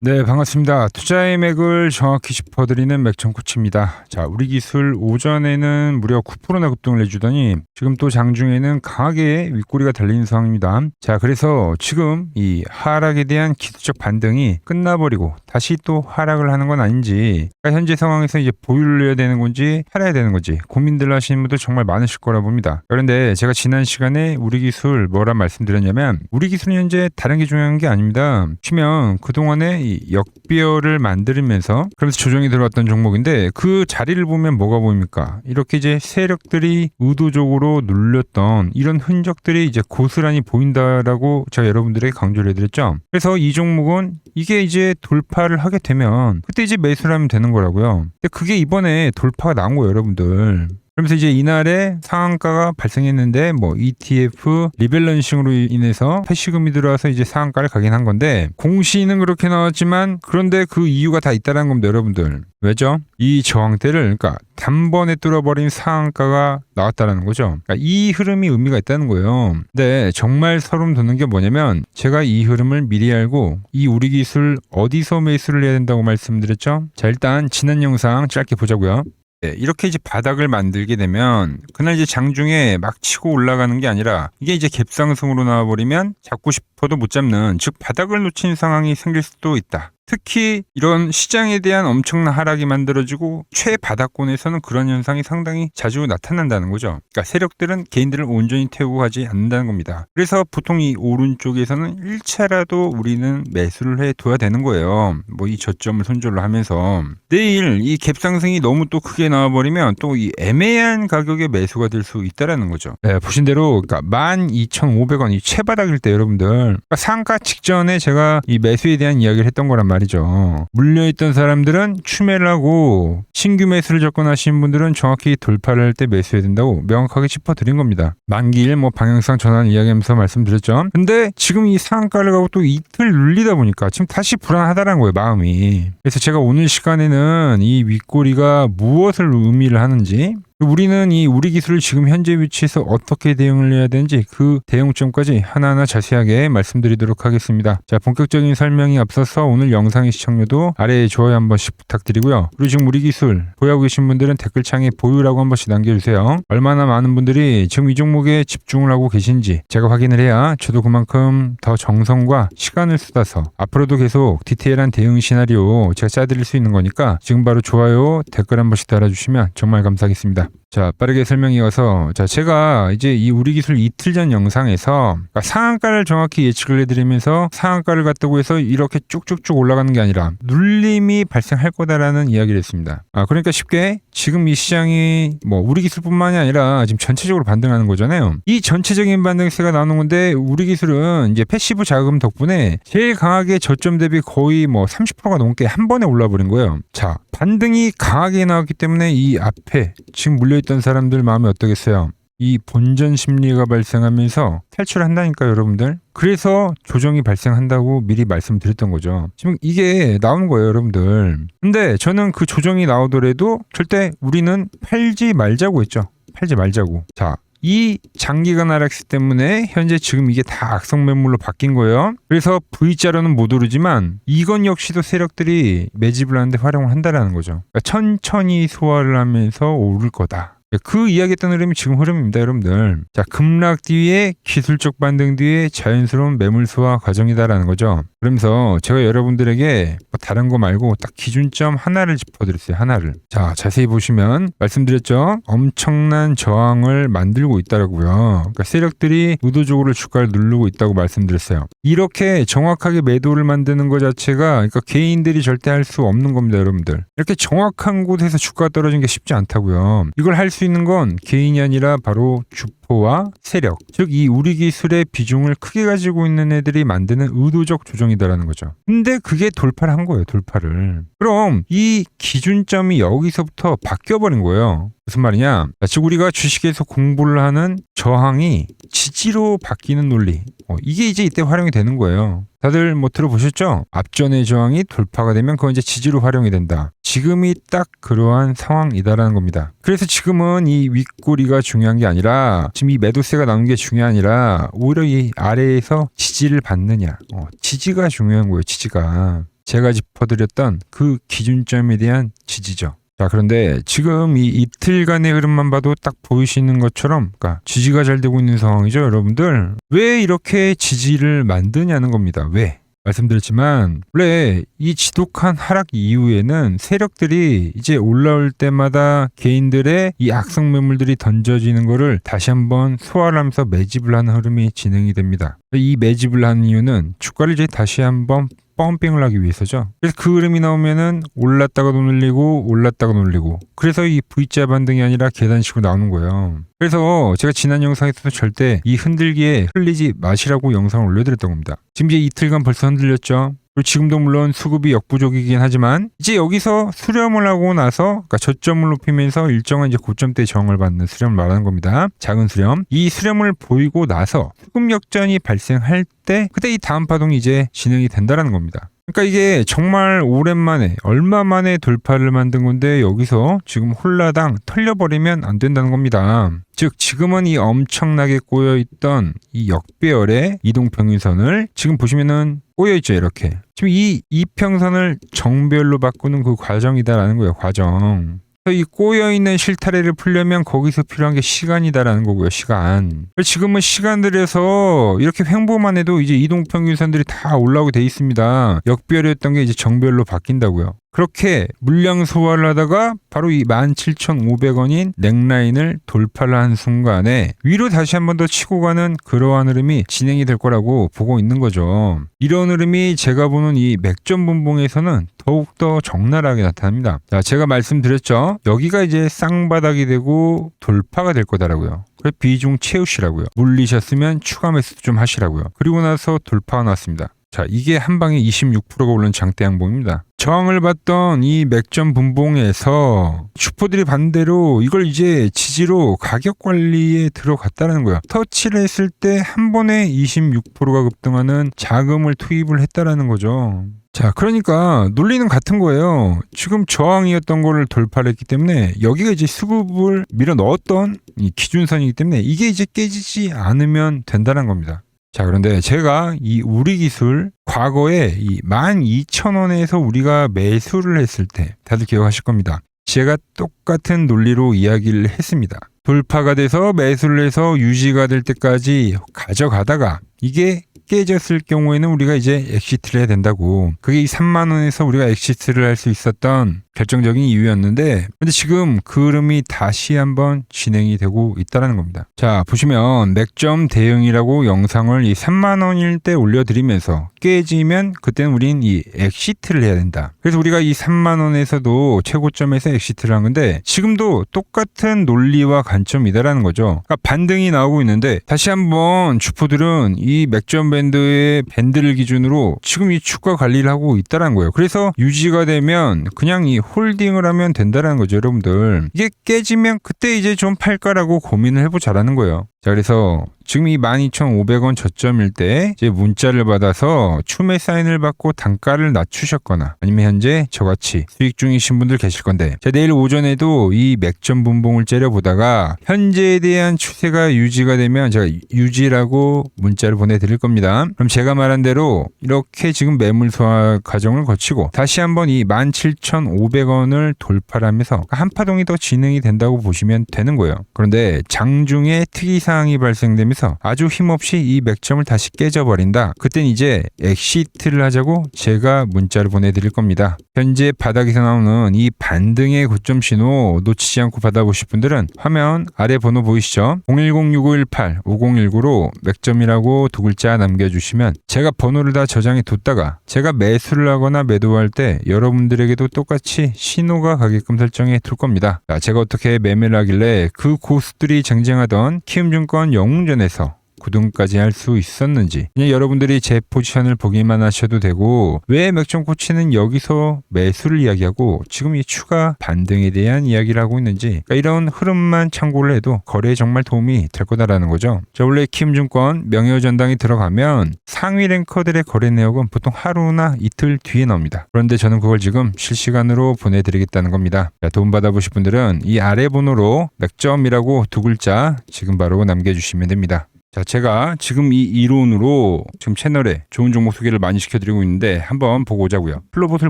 네, 반갑습니다. 투자의 맥을 정확히 짚어드리는 맥정코치입니다. 자, 우리 기술 오전에는 무려 9%나 급등을 해주더니 지금 또 장중에는 강하게 윗꼬리가 달리는 상황입니다. 자, 그래서 지금 이 하락에 대한 기술적 반등이 끝나버리고 다시 또 하락을 하는 건 아닌지, 그러니까 현재 상황에서 이제 보유를 해야 되는 건지 팔아야 되는 건지 고민들 하시는 분들 정말 많으실 거라 봅니다. 그런데 제가 지난 시간에 우리 기술 뭐라 말씀드렸냐면, 우리 기술은 현재 다른 게 중요한 게 아닙니다. 치면 그동안에 이 역배열을 만들면서 그러면서 조정이 들어왔던 종목인데, 그 자리를 보면 뭐가 보입니까? 이렇게 이제 세력들이 의도적으로 눌렸던 이런 흔적들이 이제 고스란히 보인다라고 제가 여러분들에게 강조를 해드렸죠. 그래서 이 종목은 이게 이제 돌파를 하게 되면 그때 이제 매수를 하면 되는 거라고요. 근데 그게 이번에 돌파가 나온 거예요, 여러분들. 그러면서 이제 이날에 상한가가 발생했는데 뭐 ETF 리밸런싱으로 인해서 패시금이 들어와서 이제 상한가를 가긴 한 건데, 공시는 그렇게 나왔지만 그런데 그 이유가 다 있다는 겁니다, 여러분들. 왜죠? 이 저항대를, 그러니까 단번에 뚫어버린 상한가가 나왔다는 거죠. 그러니까 이 흐름이 의미가 있다는 거예요. 근데 정말 소름 돋는 게 뭐냐면, 제가 이 흐름을 미리 알고 이 우리 기술 어디서 매수를 해야 된다고 말씀드렸죠? 자, 일단 지난 영상 짧게 보자고요. 네, 이렇게 이제 바닥을 만들게 되면 그날 이제 장중에 막 치고 올라가는 게 아니라 이게 이제 갭상승으로 나와버리면 잡고 싶어도 못 잡는, 즉 바닥을 놓친 상황이 생길 수도 있다. 특히 이런 시장에 대한 엄청난 하락이 만들어지고 최바닥권에서는 그런 현상이 상당히 자주 나타난다는 거죠. 그러니까 세력들은 개인들을 온전히 태우고 가지 않는다는 겁니다. 그래서 보통 이 오른쪽에서는 1차라도 우리는 매수를 해둬야 되는 거예요. 뭐 이 저점을 손절을 하면서. 내일 이 갭상승이 너무 또 크게 나와버리면 또 이 애매한 가격에 매수가 될 수 있다라는 거죠. 네, 보신 대로 그러니까 12,500원이 최바닥일 때 여러분들, 그러니까 상가 직전에 제가 이 매수에 대한 이야기를 했던 거란 말이죠. 물려있던 사람들은 추매를 하고 신규 매수를 접근하신 분들은 정확히 돌파를 할 때 매수해야 된다고 명확하게 짚어드린 겁니다. 만기일 뭐 방향성 전환 이야기하면서 말씀드렸죠. 근데 지금 이 상한가를 가고 또 이틀 눌리다 보니까 지금 다시 불안하다는 거예요, 마음이. 그래서 제가 오늘 시간에는 이 윗꼬리가 무엇을 의미를 하는지, 우리는 이 우리 기술을 지금 현재 위치에서 어떻게 대응을 해야 되는지 그 대응점까지 하나하나 자세하게 말씀드리도록 하겠습니다. 자, 본격적인 설명이 앞서서 오늘 영상의 시청료도 아래에 좋아요 한 번씩 부탁드리고요. 그리고 지금 우리 기술 보유하고 계신 분들은 댓글창에 보유라고 한 번씩 남겨주세요. 얼마나 많은 분들이 지금 이 종목에 집중을 하고 계신지 제가 확인을 해야 저도 그만큼 더 정성과 시간을 쏟아서 앞으로도 계속 디테일한 대응 시나리오 제가 짜드릴 수 있는 거니까 지금 바로 좋아요, 댓글 한 번씩 달아주시면 정말 감사하겠습니다. 자, 빠르게 설명이 어서, 자, 제가 이제 이 우리 기술 이틀 전 영상에서 그러니까 상한가를 정확히 예측을 해드리면서 상한가를 갔다고 해서 이렇게 쭉쭉쭉 올라가는 게 아니라 눌림이 발생할 거다라는 이야기를 했습니다. 그러니까 쉽게 지금 이 시장이 뭐 우리 기술뿐만이 아니라 지금 전체적으로 반등하는 거잖아요. 이 전체적인 반등세가 나오는 건데, 우리 기술은 이제 패시브 자금 덕분에 제일 강하게 저점 대비 거의 뭐 30%가 넘게 한 번에 올라버린 거예요. 자, 반등이 강하게 나왔기 때문에 이 앞에 지금 물려있던 사람들 마음이 어떠겠어요? 이 본전 심리가 발생하면서 탈출한다니까요, 여러분들. 그래서 조정이 발생한다고 미리 말씀드렸던 거죠. 지금 이게 나오는 거예요, 여러분들. 근데 저는 그 조정이 나오더라도 절대 우리는 팔지 말자고 했죠. 팔지 말자고. 자, 이 장기간 하락세 때문에 현재 지금 이게 다 악성 매물로 바뀐 거예요. 그래서 V자로는 못 오르지만 이건 역시도 세력들이 매집을 하는데 활용을 한다라는 거죠. 그러니까 천천히 소화를 하면서 오를 거다. 그 이야기했던 흐름이 지금 흐름입니다, 여러분들. 자, 급락 뒤에 기술적 반등 뒤에 자연스러운 매물 소화 과정이다라는 거죠. 그러면서 제가 여러분들에게 뭐 다른 거 말고 딱 기준점 하나를 짚어드렸어요, 하나를. 자, 자세히 보시면 말씀드렸죠. 엄청난 저항을 만들고 있다라고요. 그러니까 세력들이 의도적으로 주가를 누르고 있다고 말씀드렸어요. 이렇게 정확하게 매도를 만드는 것 자체가, 그러니까 개인들이 절대 할 수 없는 겁니다, 여러분들. 이렇게 정확한 곳에서 주가가 떨어지는 게 쉽지 않다고요. 이걸 할 수 있는 건 개인이 아니라 바로 주포와 세력, 즉 이 우리 기술의 비중을 크게 가지고 있는 애들이 만드는 의도적 조정이다라는 거죠. 근데 그게 돌파를 한 거예요, 돌파를. 그럼 이 기준점이 여기서부터 바뀌어버린 거예요. 무슨 말이냐? 즉 우리가 주식에서 공부를 하는 저항이 지지로 바뀌는 논리, 이게 이제 이때 활용이 되는 거예요. 다들 뭐 들어보셨죠? 앞전의 저항이 돌파가 되면 그건 이제 지지로 활용이 된다. 지금이 딱 그러한 상황이다라는 겁니다. 그래서 지금은 이 윗꼬리가 중요한 게 아니라, 지금 이 매도세가 나오는 게 중요한 게 아니라 오히려 이 아래에서 지지를 받느냐, 지지가 중요한 거예요, 지지가. 제가 짚어드렸던 그 기준점에 대한 지지죠. 자, 그런데 지금 이 이틀간의 흐름만 봐도 딱 보이시는 것처럼, 그러니까 지지가 잘 되고 있는 상황이죠, 여러분들. 왜 이렇게 지지를 만드냐는 겁니다. 왜? 말씀드렸지만 원래 이 지독한 하락 이후에는 세력들이 이제 올라올 때마다 개인들의 이 악성 매물들이 던져지는 거를 다시 한번 소화를 하면서 매집을 하는 흐름이 진행이 됩니다. 이 매집을 하는 이유는 주가를 이제 다시 한번 펌핑을 하기 위해서죠. 그래서 그 흐름이 나오면은 올랐다가도 눌리고 올랐다가 눌리고, 그래서 이 V자 반등이 아니라 계단식으로 나오는 거예요. 그래서 제가 지난 영상에서도 절대 이 흔들기에 흘리지 마시라고 영상을 올려드렸던 겁니다. 지금 이제 이틀간 벌써 흔들렸죠. 그리고 지금도 물론 수급이 역부족이긴 하지만 이제 여기서 수렴을 하고 나서, 그러니까 저점을 높이면서 일정한 이제 고점대 저항을 받는 수렴을 말하는 겁니다. 작은 수렴. 이 수렴을 보이고 나서 수급 역전이 발생할 때 그때 이 다음 파동이 이제 진행이 된다라는 겁니다. 그러니까 이게 정말 오랜만에 얼마 만에 돌파를 만든 건데 여기서 지금 홀라당 털려버리면 안 된다는 겁니다. 즉 지금은 이 엄청나게 꼬여있던 이 역배열의 이동평균선을 지금 보시면은 꼬여있죠. 이렇게 지금 이 이평선을 정배열로 바꾸는 그 과정이다라는 거예요. 과정. 이 꼬여있는 실타래를 풀려면 거기서 필요한 게 시간이다라는 거고요. 시간. 지금은 시간들에서 이렇게 횡보만 해도 이제 이동평균선들이 다 올라오게 돼 있습니다. 역배열이었던 게 이제 정배열로 바뀐다고요. 그렇게 물량 소화를 하다가 바로 이 17,500원인 넥라인을 돌파를 한 순간에 위로 다시 한 번 더 치고 가는 그러한 흐름이 진행이 될 거라고 보고 있는 거죠. 이런 흐름이 제가 보는 이 맥점 분봉에서는 더욱더 적나라하게 나타납니다. 자, 제가 말씀드렸죠. 여기가 이제 쌍바닥이 되고 돌파가 될 거다라고요. 그래 비중 채우시라고요. 물리셨으면 추가 매수 좀 하시라고요. 그리고 나서 돌파가 났습니다. 자, 이게 한 방에 26%가 오른 장대 양봉입니다. 저항을 받던 이 맥점 분봉에서 슈퍼들이 반대로 이걸 이제 지지로 가격 관리에 들어갔다는 거예요. 터치를 했을 때 한 번에 26%가 급등하는 자금을 투입을 했다라는 거죠. 자, 그러니까 논리는 같은 거예요. 지금 저항이었던 거를 돌파를 했기 때문에 여기가 이제 수급을 밀어 넣었던 이 기준선이기 때문에 이게 이제 깨지지 않으면 된다는 겁니다. 자, 그런데 제가 이 우리기술 과거에 이 12,000원에서 우리가 매수를 했을 때 다들 기억하실 겁니다. 제가 똑같은 논리로 이야기를 했습니다. 돌파가 돼서 매수를 해서 유지가 될 때까지 가져가다가 이게 깨졌을 경우에는 우리가 이제 엑시트를 해야 된다고. 그게 이 3만원에서 우리가 엑시트를 할 수 있었던 결정적인 이유였는데, 근데 지금 그 흐름이 다시 한번 진행이 되고 있다는 겁니다. 자, 보시면 맥점 대응이라고 영상을 이 3만원일 때 올려드리면서 깨지면 그때는 우린 이 엑시트를 해야 된다. 그래서 우리가 이 3만원에서도 최고점에서 엑시트를 한 건데 지금도 똑같은 논리와 관점이다라는 거죠. 그러니까 반등이 나오고 있는데 다시 한번 주포들은 이 맥점 밴드의 밴드를 기준으로 지금 이 주가 관리를 하고 있다는 거예요. 그래서 유지가 되면 그냥 이 홀딩을 하면 된다는 거죠, 여러분들. 이게 깨지면 그때 이제 좀 팔까라고 고민을 해보자라는 거예요. 자, 그래서 지금 이 12,500원 저점일 때 이제 문자를 받아서 추매 사인을 받고 단가를 낮추셨거나 아니면 현재 저같이 수익 중이신 분들 계실 건데, 제가 내일 오전에도 이 맥점 분봉을 째려보다가 현재에 대한 추세가 유지가 되면 제가 유지라고 문자를 보내드릴 겁니다. 그럼 제가 말한 대로 이렇게 지금 매물 소화 과정을 거치고 다시 한번 이 17,500원을 돌파를 하면서 한파동이 더 진행이 된다고 보시면 되는 거예요. 그런데 장중에 특이사항이 발생되면서 아주 힘없이 이 맥점을 다시 깨져버린다. 그땐 이제 엑시트를 하자고 제가 문자를 보내드릴 겁니다. 현재 바닥에서 나오는 이 반등의 고점 신호 놓치지 않고 받아보실 분들은 화면 아래 번호 보이시죠? 010-6518-5019로 맥점이라고 두 글자 남겨주시면 제가 번호를 다 저장해 뒀다가 제가 매수를 하거나 매도할 때 여러분들에게도 똑같이 신호가 가게끔 설정해 둘 겁니다. 자, 제가 어떻게 매매를 하길래 그 고수들이 쟁쟁하던 키움증권 영웅전에서 9등까지 할 수 있었는지, 그냥 여러분들이 제 포지션을 보기만 하셔도 되고 왜 맥점 코치는 여기서 매수를 이야기하고 지금 이 추가 반등에 대한 이야기를 하고 있는지, 그러니까 이런 흐름만 참고를 해도 거래에 정말 도움이 될 거다라는 거죠. 자, 원래 키움증권 명예전당이 들어가면 상위 랭커들의 거래 내역은 보통 하루나 이틀 뒤에 나옵니다. 그런데 저는 그걸 지금 실시간으로 보내드리겠다는 겁니다. 자, 도움 받아보실 분들은 이 아래 번호로 맥점이라고 두 글자 지금 바로 남겨주시면 됩니다. 자, 제가 지금 이 이론으로 지금 채널에 좋은 종목 소개를 많이 시켜드리고 있는데 한번 보고 오자고요. 플로봇을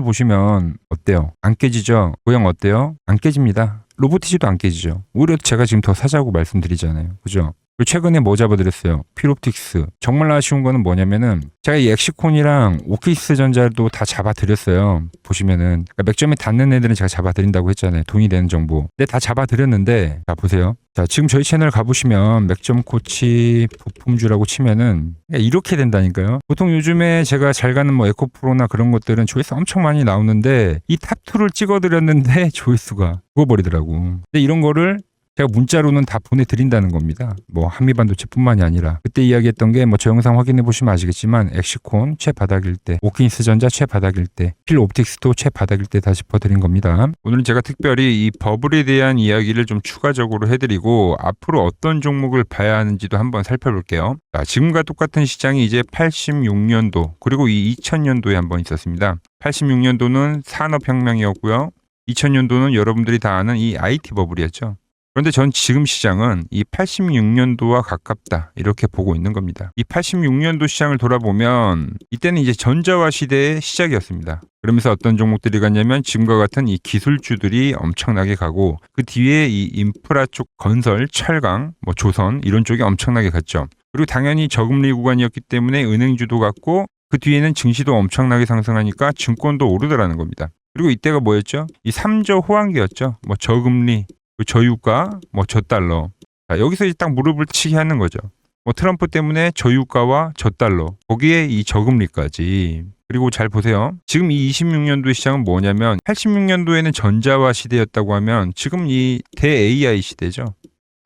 보시면 어때요? 안 깨지죠? 모양 어때요? 안 깨집니다. 로보티지도 안 깨지죠. 오히려 제가 지금 더 사자고 말씀드리잖아요. 그죠? 그리고 최근에 뭐 잡아드렸어요? 필옵틱스. 정말 아쉬운 거는 뭐냐면은 제가 이 엑시콘이랑 오키스 전자도 다 잡아드렸어요. 보시면은 그러니까 맥점에 닿는 애들은 제가 잡아드린다고 했잖아요. 돈이 되는 정보. 근데 다 잡아드렸는데 자 보세요. 자 지금 저희 채널 가보시면 맥점 코치 부품주라고 치면은 이렇게 된다니까요. 보통 요즘에 제가 잘 가는 뭐 에코프로나 그런 것들은 조회수 엄청 많이 나오는데 이 탑2를 찍어드렸는데 조회수가 죽어버리더라고. 근데 이런 거를 제가 문자로는 다 보내드린다는 겁니다. 뭐 한미반도체뿐만이 아니라 그때 이야기했던 게 뭐 저 영상 확인해 보시면 아시겠지만 엑시콘 최바닥일 때, 오킨스 전자 최바닥일 때, 필옵틱스도 최바닥일 때 다 짚어드린 겁니다. 오늘은 제가 특별히 이 버블에 대한 이야기를 좀 추가적으로 해드리고 앞으로 어떤 종목을 봐야 하는지도 한번 살펴볼게요. 자, 지금과 똑같은 시장이 이제 86년도 그리고 이 2000년도에 한번 있었습니다. 86년도는 산업혁명이었고요. 2000년도는 여러분들이 다 아는 이 IT 버블이었죠. 그런데 전 지금 시장은 이 86년도와 가깝다 이렇게 보고 있는 겁니다. 이 86년도 시장을 돌아보면 이때는 이제 전자화 시대의 시작이었습니다. 그러면서 어떤 종목들이 갔냐면 지금과 같은 이 기술주들이 엄청나게 가고 그 뒤에 이 인프라 쪽 건설, 철강, 뭐 조선 이런 쪽이 엄청나게 갔죠. 그리고 당연히 저금리 구간이었기 때문에 은행주도 갔고 그 뒤에는 증시도 엄청나게 상승하니까 증권도 오르더라는 겁니다. 그리고 이때가 뭐였죠? 이 3저 호황기였죠. 뭐 저금리, 저유가, 뭐 저달러. 자, 여기서 이제 딱 무릎을 치게 하는 거죠. 뭐 트럼프 때문에 저유가와 저달러, 거기에 이 저금리까지. 그리고 잘 보세요. 지금 이 26년도의 시장은 뭐냐면 86년도에는 전자화 시대였다고 하면 지금 이 대 AI 시대죠.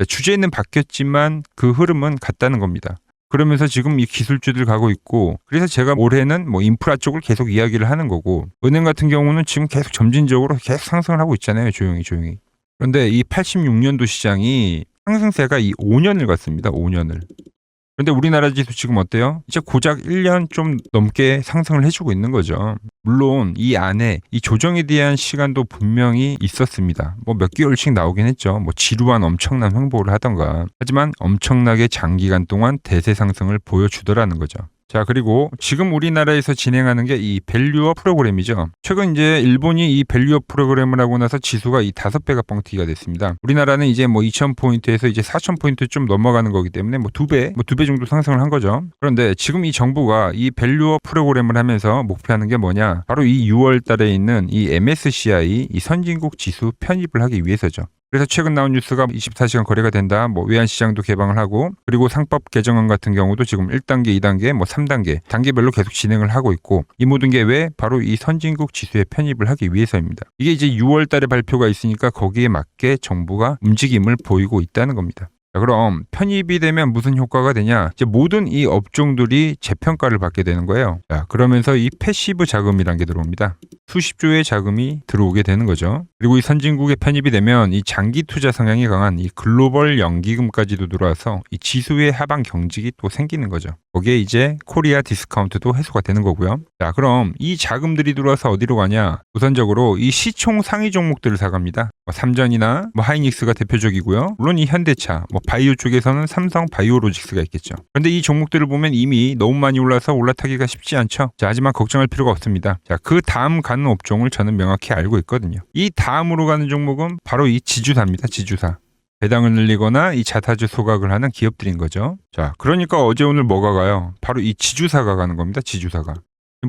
주제는 바뀌었지만 그 흐름은 같다는 겁니다. 그러면서 지금 이 기술주들 가고 있고 그래서 제가 올해는 뭐 인프라 쪽을 계속 이야기를 하는 거고 은행 같은 경우는 지금 계속 점진적으로 계속 상승을 하고 있잖아요. 조용히. 그런데 이 86년도 시장이 상승세가 이 5년을 갔습니다. 5년을. 그런데 우리나라 지수 지금 어때요? 이제 고작 1년 좀 넘게 상승을 해주고 있는 거죠. 물론 이 안에 이 조정에 대한 시간도 분명히 있었습니다. 뭐 몇 개월씩 나오긴 했죠. 뭐 지루한 엄청난 횡보를 하던가. 하지만 엄청나게 장기간 동안 대세 상승을 보여주더라는 거죠. 자, 그리고 지금 우리나라에서 진행하는 게 이 밸류업 프로그램이죠. 최근 이제 일본이 이 밸류업 프로그램을 하고 나서 지수가 이 5배가 뻥튀기가 됐습니다. 우리나라는 이제 뭐 2000포인트에서 이제 4000포인트 좀 넘어가는 거기 때문에 뭐 2배 정도 상승을 한 거죠. 그런데 지금 이 정부가 이 밸류업 프로그램을 하면서 목표하는 게 뭐냐? 바로 이 6월 달에 있는 이 MSCI 이 선진국 지수 편입을 하기 위해서죠. 그래서 최근 나온 뉴스가 24시간 거래가 된다. 뭐 외환시장도 개방을 하고 그리고 상법 개정안 같은 경우도 지금 1단계, 2단계, 뭐 3단계 단계별로 계속 진행을 하고 있고 이 모든 게 왜? 바로 이 선진국 지수에 편입을 하기 위해서입니다. 이게 이제 6월 달에 발표가 있으니까 거기에 맞게 정부가 움직임을 보이고 있다는 겁니다. 자, 그럼 편입이 되면 무슨 효과가 되냐? 이제 모든 이 업종들이 재평가를 받게 되는 거예요. 자, 그러면서 이 패시브 자금이란 게 들어옵니다. 수십조의 자금이 들어오게 되는 거죠. 그리고 이 선진국에 편입이 되면 이 장기 투자 성향이 강한 이 글로벌 연기금까지도 들어와서 이 지수의 하방 경직이 또 생기는 거죠. 거기에 이제 코리아 디스카운트도 해소가 되는 거고요. 자, 그럼 이 자금들이 들어와서 어디로 가냐? 우선적으로 이 시총 상위 종목들을 사갑니다. 뭐 삼전이나 뭐 하이닉스가 대표적이고요. 물론 이 현대차, 뭐 바이오 쪽에서는 삼성 바이오로직스가 있겠죠. 그런데 이 종목들을 보면 이미 너무 많이 올라서 올라타기가 쉽지 않죠. 자, 하지만 걱정할 필요가 없습니다. 자, 그 다음 가는 업종을 저는 명확히 알고 있거든요. 이 다음으로 가는 종목은 바로 이 지주사입니다. 지주사. 배당을 늘리거나 이 자사주 소각을 하는 기업들인 거죠. 자, 그러니까 어제 오늘 뭐가 가요? 바로 이 지주사가 가는 겁니다. 지주사가.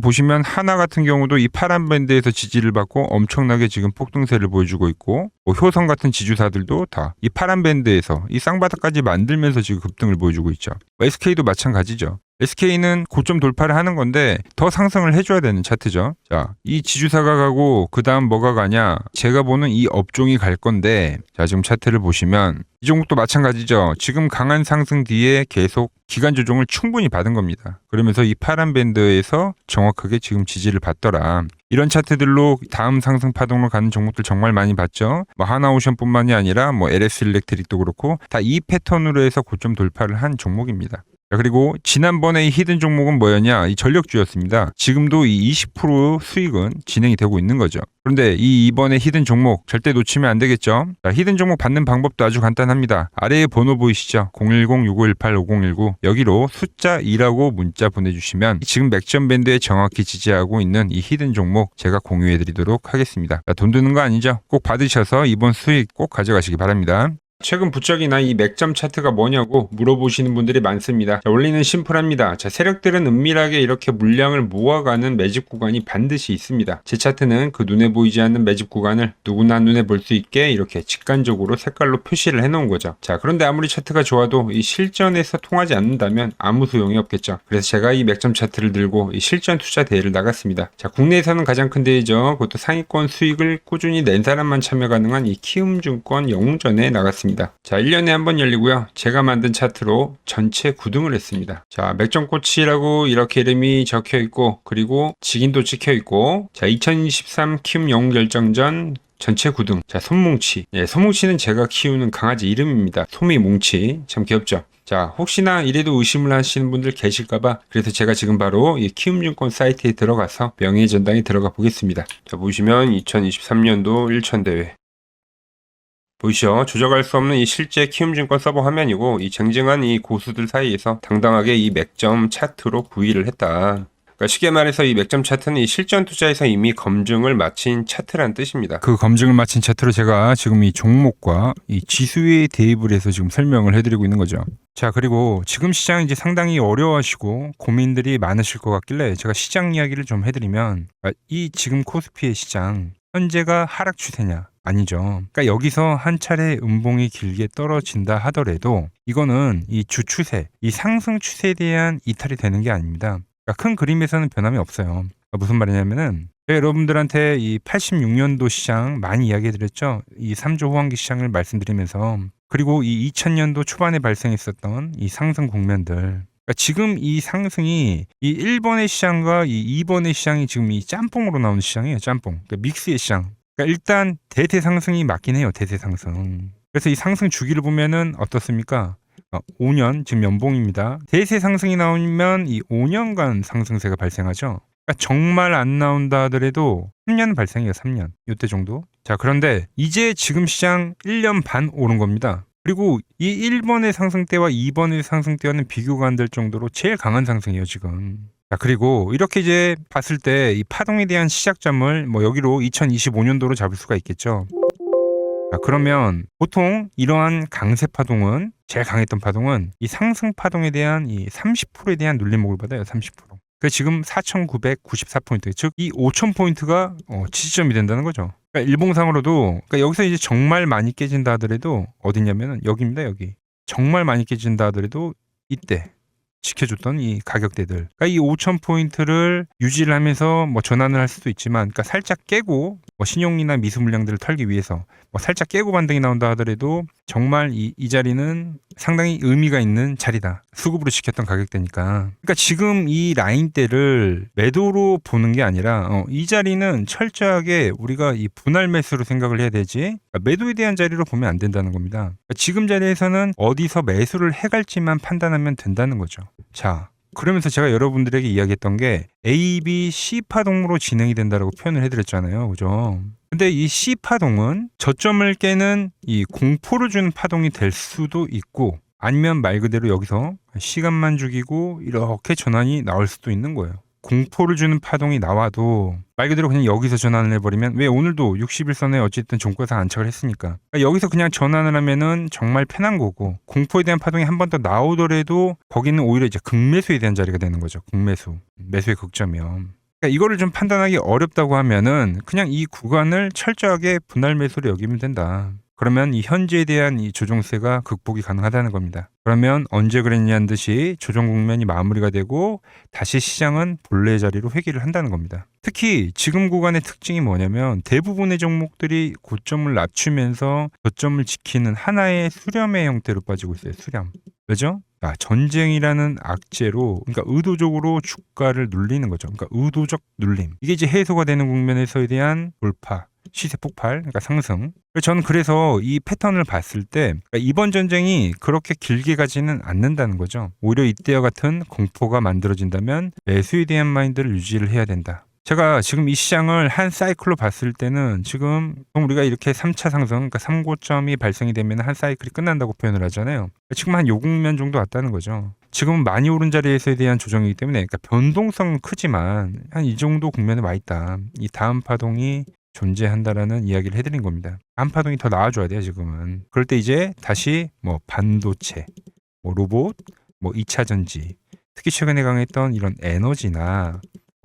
보시면 하나 같은 경우도 이 파란 밴드에서 지지를 받고 엄청나게 지금 폭등세를 보여주고 있고 뭐 효성 같은 지주사들도 다 이 파란 밴드에서 이 쌍바닥까지 만들면서 지금 급등을 보여주고 있죠. SK도 마찬가지죠. SK는 고점 돌파를 하는 건데 더 상승을 해줘야 되는 차트죠. 자, 이 지주사가 가고 그 다음 뭐가 가냐? 제가 보는 이 업종이 갈 건데 자, 지금 차트를 보시면 이 종목도 마찬가지죠. 지금 강한 상승 뒤에 계속 기간 조정을 충분히 받은 겁니다. 그러면서 이 파란 밴드에서 정확하게 지금 지지를 받더라. 이런 차트들로 다음 상승 파동으로 가는 종목들 정말 많이 봤죠. 뭐 하나오션뿐만이 아니라 뭐 LS 일렉트릭도 그렇고 다 이 패턴으로 해서 고점 돌파를 한 종목입니다. 자, 그리고 지난번에 이 히든 종목은 뭐였냐? 이 전력주였습니다. 지금도 이 20% 수익은 진행이 되고 있는 거죠. 그런데 이번에 히든 종목 절대 놓치면 안 되겠죠? 자, 히든 종목 받는 방법도 아주 간단합니다. 아래에 번호 보이시죠? 010-6518-5019 여기로 숫자 2라고 문자 보내주시면 지금 맥점 밴드에 정확히 지지하고 있는 이 히든 종목 제가 공유해드리도록 하겠습니다. 자, 돈 드는 거 아니죠? 꼭 받으셔서 이번 수익 꼭 가져가시기 바랍니다. 최근 부적이나 이 맥점 차트가 뭐냐고 물어보시는 분들이 많습니다. 자, 원리는 심플합니다. 자, 세력들은 은밀하게 이렇게 물량을 모아가는 매집 구간이 반드시 있습니다. 제 차트는 그 눈에 보이지 않는 매집 구간을 누구나 눈에 볼 수 있게 이렇게 직관적으로 색깔로 표시를 해놓은 거죠. 자, 그런데 아무리 차트가 좋아도 이 실전에서 통하지 않는다면 아무 소용이 없겠죠. 그래서 제가 이 맥점 차트를 들고 이 실전 투자 대회를 나갔습니다. 자, 국내에서는 가장 큰 대회죠. 그것도 상위권 수익을 꾸준히 낸 사람만 참여 가능한 이 키움증권 영웅전에 나갔습니다. 자, 1년에 한 번 열리고요. 제가 만든 차트로 전체 9등을 했습니다. 자, 맥점코치라고 이렇게 이름이 적혀 있고, 그리고 직인도 찍혀 있고, 자, 2023 키움 영웅 결정전 전체 9등. 자, 솜뭉치. 예, 솜뭉치는 제가 키우는 강아지 이름입니다. 솜이뭉치. 참 귀엽죠? 자, 혹시나 이래도 의심을 하시는 분들 계실까봐 그래서 제가 지금 바로 이 키움증권 사이트에 들어가서 명예의 전당에 들어가 보겠습니다. 자, 보시면 2023년도 1천 대회. 보이시죠? 조작할 수 없는 이 실제 키움증권 서버 화면이고 이 쟁쟁한 이 고수들 사이에서 당당하게 이 맥점 차트로 구의를 했다. 그러니까 쉽게 말해서 이 맥점 차트는 이 실전 투자에서 이미 검증을 마친 차트란 뜻입니다. 그 검증을 마친 차트로 제가 지금 이 종목과 이 지수에 대입을 해서 지금 설명을 해드리고 있는 거죠. 자, 그리고 지금 시장 이제 상당히 어려워하시고 고민들이 많으실 것 같길래 제가 시장 이야기를 좀 해드리면 이 지금 코스피의 시장 현재가 하락 추세냐? 아니죠. 그러니까 여기서 한 차례 음봉이 길게 떨어진다 하더라도 이거는 이 주추세, 이 상승 추세에 대한 이탈이 되는 게 아닙니다. 그러니까 큰 그림에서는 변함이 없어요. 그러니까 무슨 말이냐면은 제가 여러분들한테 이 86년도 시장 많이 이야기해드렸죠. 이 3조 호황기 시장을 말씀드리면서 그리고 이 2000년도 초반에 발생했었던 이 상승 국면들. 그러니까 지금 이 상승이 이 1번의 시장과 이 2번의 시장이 지금 이 짬뽕으로 나오는 시장이에요. 짬뽕. 그러니까 믹스의 시장. 그러니까 일단 대세 상승이 맞긴 해요. 대세 상승. 그래서 이 상승 주기를 보면은 어떻습니까? 5년 지금 연봉입니다. 대세 상승이 나오면 이 5년간 상승세가 발생하죠. 그러니까 정말 안 나온다 하더라도 3년 발생해요. 3년. 이때 정도. 자, 그런데 이제 지금 시장 1년 반 오른 겁니다. 그리고 이 1번의 상승 때와 2번의 상승 때와는 비교가 안 될 정도로 제일 강한 상승이에요, 지금. 자, 그리고 이렇게 이제 봤을 때 이 파동에 대한 시작점을 뭐 여기로 2025년도로 잡을 수가 있겠죠. 자, 그러면 보통 이러한 강세 파동은 제일 강했던 파동은 이 상승 파동에 대한 이 30%에 대한 눌림목을 받아요. 30%. 그 지금 4,994포인트, 즉 이 5,000포인트가 지지점이 된다는 거죠. 그러니까 일봉상으로도 그러니까 여기서 이제 정말 많이 깨진다 하더라도 어디냐면은 여기입니다. 여기. 정말 많이 깨진다 하더라도 이때 지켜줬던 이 가격대들. 그러니까 이 5,000포인트를 유지를 하면서 뭐 전환을 할 수도 있지만, 그러니까 살짝 깨고 뭐 신용이나 미수 물량들을 털기 위해서 뭐 살짝 깨고 반등이 나온다 하더라도 정말 이 자리는 상당히 의미가 있는 자리다. 수급으로 지켰던 가격대니까. 그러니까 지금 이 라인대를 매도로 보는 게 아니라 이 자리는 철저하게 우리가 이 분할 매수로 생각을 해야 되지, 그러니까 매도에 대한 자리로 보면 안 된다는 겁니다. 그러니까 지금 자리에서는 어디서 매수를 해갈지만 판단하면 된다는 거죠. 자, 그러면서 제가 여러분들에게 이야기했던 게 A, B, C 파동으로 진행이 된다라고 표현을 해드렸잖아요. 그죠? 근데 이 C 파동은 저점을 깨는 이 공포를 주는 파동이 될 수도 있고, 아니면 말 그대로 여기서 시간만 죽이고 이렇게 전환이 나올 수도 있는 거예요. 공포를 주는 파동이 나와도 말 그대로 그냥 여기서 전환을 해버리면, 왜 오늘도 60일선에 어쨌든 종가에서 안착을 했으니까, 그러니까 여기서 그냥 전환을 하면은 정말 편한 거고, 공포에 대한 파동이 한 번 더 나오더라도 거기는 오히려 이제 극매수에 대한 자리가 되는 거죠. 극매수, 매수의 극점이요. 그러니까 이거를 좀 판단하기 어렵다고 하면은 그냥 이 구간을 철저하게 분할 매수로 여기면 된다. 그러면 이 현재에 대한 이 조정세가 극복이 가능하다는 겁니다. 그러면 언제 그랬냐는 듯이 조정 국면이 마무리가 되고 다시 시장은 본래의 자리로 회귀를 한다는 겁니다. 특히 지금 구간의 특징이 뭐냐면 대부분의 종목들이 고점을 낮추면서 저점을 지키는 하나의 수렴의 형태로 빠지고 있어요. 수렴. 왜죠? 전쟁이라는 악재로, 그러니까 의도적으로 주가를 눌리는 거죠. 그러니까 의도적 눌림. 이게 이제 해소가 되는 국면에서에 대한 돌파. 시세 폭발, 그러니까 상승. 저는 그래서 이 패턴을 봤을 때 그러니까 이번 전쟁이 그렇게 길게 가지는 않는다는 거죠. 오히려 이때와 같은 공포가 만들어진다면 매수에 대한 마인드를 유지를 해야 된다. 제가 지금 이 시장을 한 사이클로 봤을 때는 지금 우리가 이렇게 3차 상승, 그러니까 3고점이 발생이 되면 한 사이클이 끝난다고 표현을 하잖아요. 지금 한 요 국면 정도 왔다는 거죠. 지금은 많이 오른 자리에서에 대한 조정이기 때문에 그러니까 변동성은 크지만 한 이 정도 국면에 와 있다. 이 다음 파동이 존재한다라는 이야기를 해드린 겁니다. 다음 파동이 더 나와줘야 돼요, 지금은. 그럴 때 이제 다시 뭐 반도체, 뭐 로봇, 뭐 2차 전지, 특히 최근에 강했던 이런 에너지나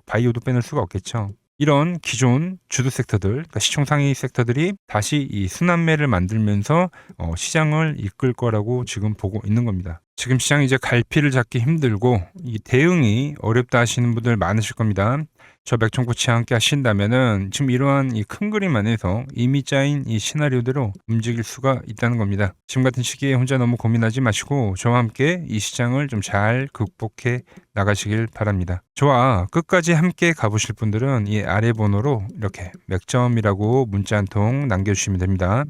바이오도 빼놓을 수가 없겠죠. 이런 기존 주도 섹터들, 그러니까 시총 상위 섹터들이 다시 이 순환매를 만들면서 시장을 이끌 거라고 지금 보고 있는 겁니다. 지금 시장이 이제 갈피를 잡기 힘들고 이 대응이 어렵다 하시는 분들 많으실 겁니다. 저 맥종코치와 함께 하신다면은 지금 이러한 이 큰 그림 안에서 이미 짜인 이 시나리오대로 움직일 수가 있다는 겁니다. 지금 같은 시기에 혼자 너무 고민하지 마시고 저와 함께 이 시장을 좀 잘 극복해 나가시길 바랍니다. 저와 끝까지 함께 가보실 분들은 이 아래 번호로 이렇게 맥점이라고 문자 한 통 남겨주시면 됩니다.